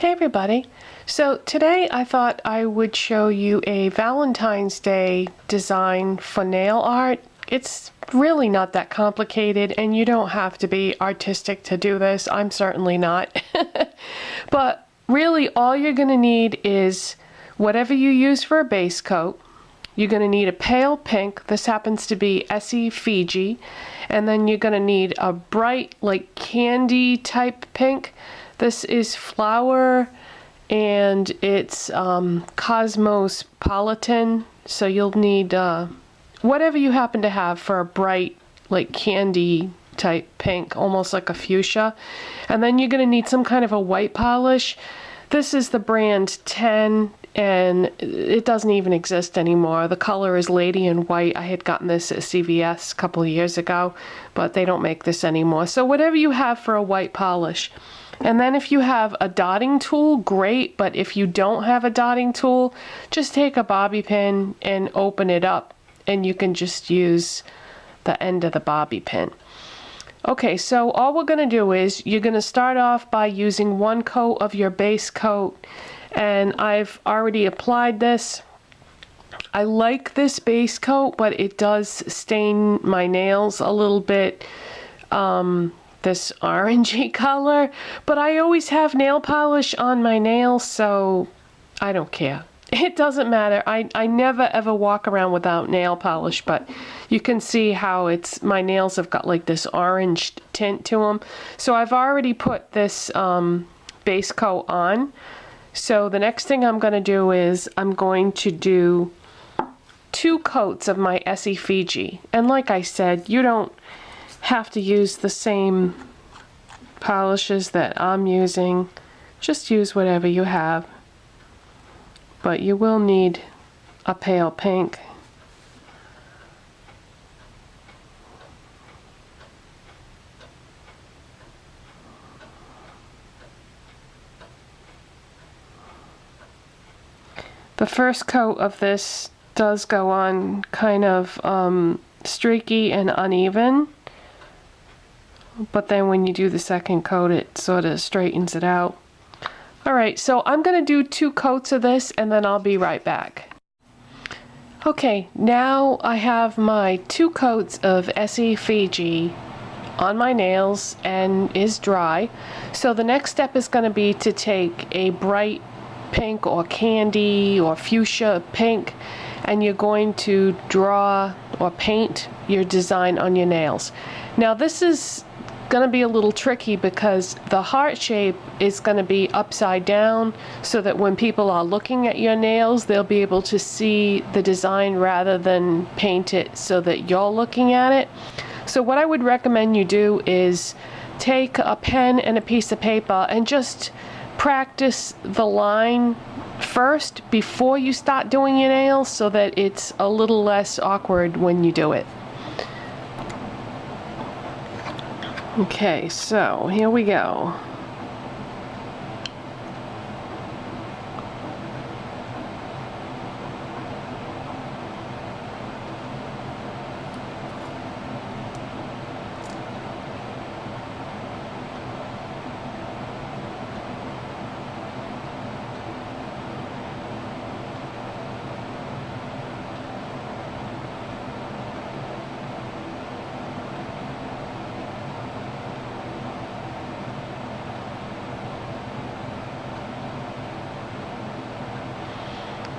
Hey everybody! So today I thought I would show you a Valentine's Day design for nail art. It's really not that complicated and you don't have to be artistic to do this. I'm certainly not. But really all you're going to need is whatever you use for a base coat. You're going to need a pale pink. This happens to be Essie Fiji. And then you're going to need a bright like candy type pink. This is flower and it's Cosmos-politan, so you'll need whatever you happen to have for a bright like candy type pink, almost like a fuchsia. And then you're going to need some kind of a white polish. This is the brand 10 and it doesn't even exist anymore. The color is Lady in White. I had gotten this at CVS a couple of years ago, but they don't make this anymore. So whatever you have for a white polish. And then if you have a dotting tool, great, but if you don't have a dotting tool, just take a bobby pin and open it up and you can just use the end of the bobby pin. Okay, so all we're going to do is you're going to start off by using one coat of your base coat, and I've already applied this. I like this base coat, but it does stain my nails a little bit. This orangey color, but I always have nail polish on my nails, so I don't care. It doesn't matter. I never ever walk around without nail polish, but you can see how my nails have got like this orange tint to them. So I've already put this base coat on. So the next thing I'm going to do is I'm going to do 2 coats of my Essie Fiji. And like I said, you don't have to use the same polishes that I'm using. Just use whatever you have. But you will need a pale pink. The first coat of this does go on kind of streaky and uneven, but then when you do the second coat it sort of straightens it out. Alright, so I'm going to do 2 coats of this and then I'll be right back. Okay, now I have my 2 coats of Essie Fiji on my nails and is dry. So the next step is going to be to take a bright pink or candy or fuchsia pink, and you're going to draw or paint your design on your nails. Now this is going to be a little tricky because the heart shape is going to be upside down, so that when people are looking at your nails they'll be able to see the design rather than paint it so that you're looking at it. So what I would recommend you do is take a pen and a piece of paper and just practice the line first before you start doing your nails so that it's a little less awkward when you do it. Okay, so here we go.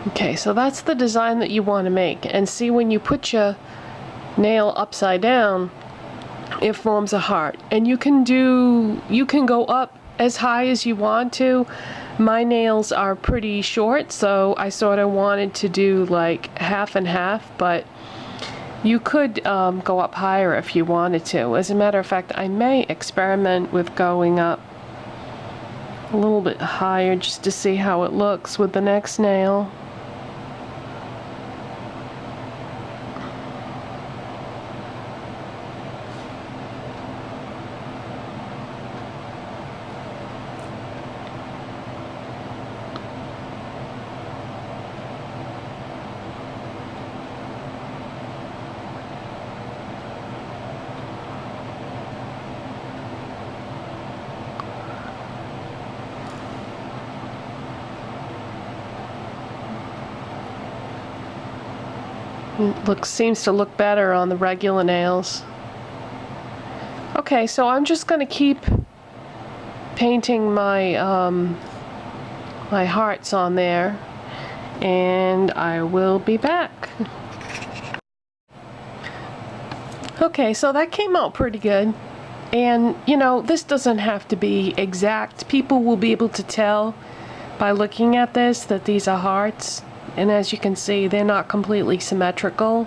Okay, so that's the design that you want to make, and see when you put your nail upside down it forms a heart, and you can go up as high as you want to. My nails are pretty short, so I sort of wanted to do like half and half, but you could go up higher if you wanted to. As a matter of fact, I may experiment with going up a little bit higher just to see how it looks with the next nail. Seems to look better on the regular nails. Okay, so I'm just gonna keep painting my my hearts on there, and I will be back. Okay, so that came out pretty good. And, you know, this doesn't have to be exact. People will be able to tell by looking at this that these are hearts. And as you can see, they're not completely symmetrical.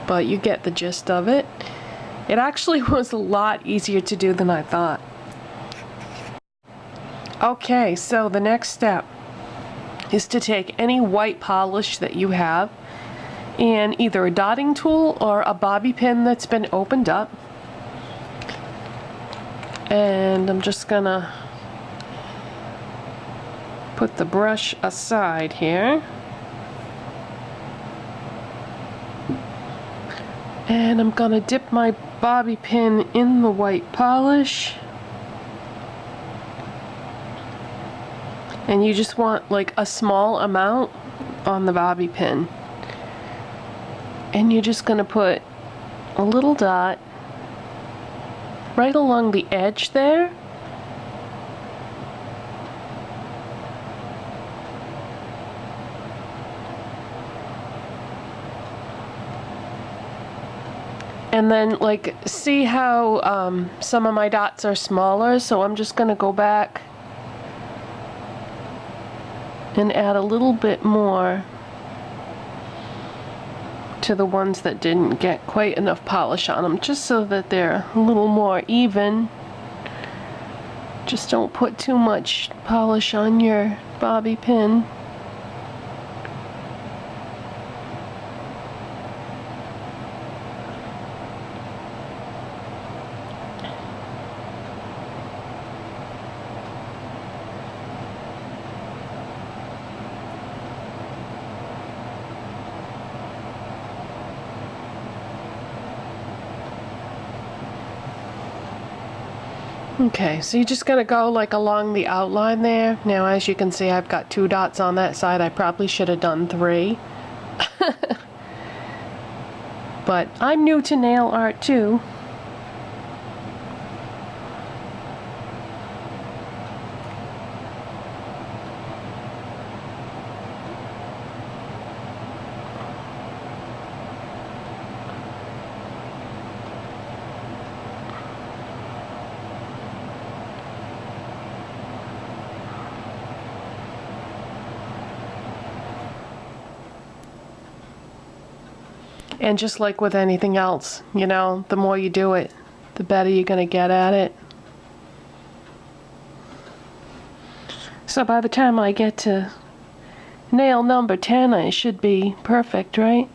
But you get the gist of it. It actually was a lot easier to do than I thought. Okay, so the next step is to take any white polish that you have and either a dotting tool or a bobby pin that's been opened up. And I'm just gonna put the brush aside here. And I'm gonna dip my bobby pin in the white polish. And you just want like a small amount on the bobby pin. And you're just going to put a little dot right along the edge there. And then, like, see how some of my dots are smaller? So I'm just going to go back and add a little bit more to the ones that didn't get quite enough polish on them, just so that they're a little more even. Just don't put too much polish on your bobby pin. Okay, so you just gotta go like along the outline there. Now, as you can see, I've got 2 dots on that side. I probably should have done 3. But I'm new to nail art too. And just like with anything else, you know, the more you do it, the better you're going to get at it. So by the time I get to nail number 10, I should be perfect, right?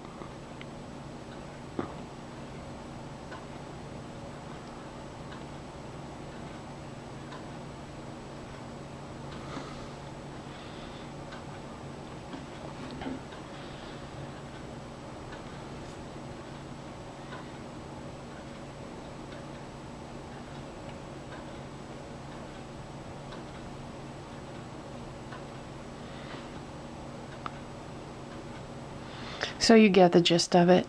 So you get the gist of it.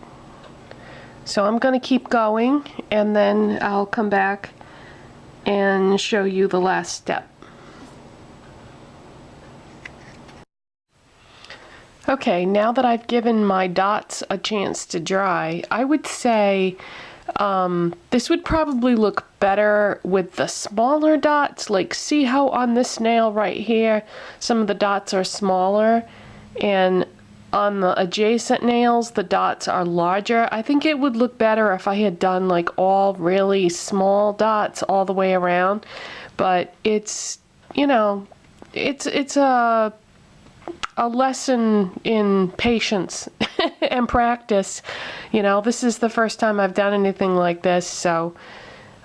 So I'm going to keep going, and then I'll come back and show you the last step. Okay, now that I've given my dots a chance to dry, I would say this would probably look better with the smaller dots. Like, see how on this nail right here, some of the dots are smaller, and on the adjacent nails, the dots are larger. I think it would look better if I had done like all really small dots all the way around. But it's, you know, it's a lesson in patience and practice. You know, this is the first time I've done anything like this, so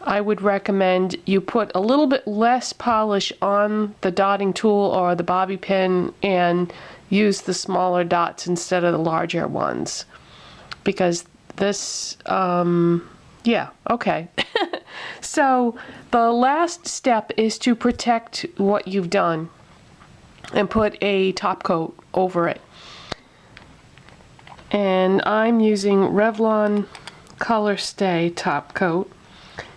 I would recommend you put a little bit less polish on the dotting tool or the bobby pin and use the smaller dots instead of the larger ones, because this yeah, okay. So the last step is to protect what you've done and put a top coat over it. And I'm using Revlon Colorstay top coat.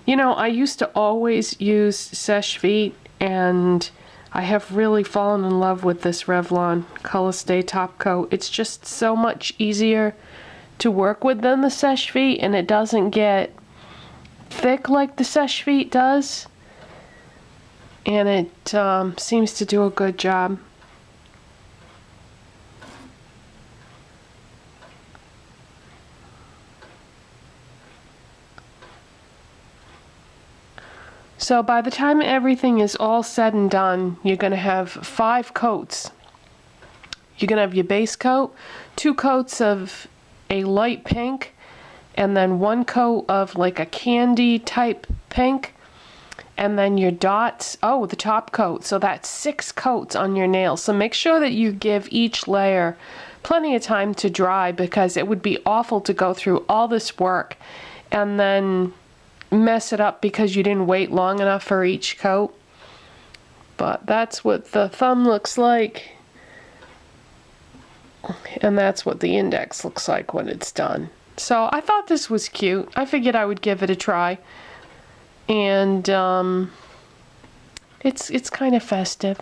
You know, I used to always use Seche Vite, and I have really fallen in love with this Revlon Colorstay top coat. It's just so much easier to work with than the Seche Vite, and it doesn't get thick like the Seche Vite does. And it seems to do a good job. So by the time everything is all said and done, you're going to have 5 coats. You're going to have your base coat, 2 coats of a light pink, and then 1 coat of like a candy type pink, and then your dots, oh, the top coat. So that's 6 coats on your nails. So make sure that you give each layer plenty of time to dry, because it would be awful to go through all this work and then mess it up because you didn't wait long enough for each coat. But that's what the thumb looks like, and that's what the index looks like when it's done. So I thought this was cute. I figured I would give it a try, and it's kind of festive.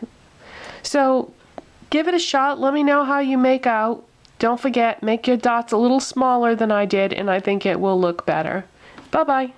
So give it a shot. Let me know how you make out. Don't forget, make your dots a little smaller than I did, and I think it will look better. Bye bye.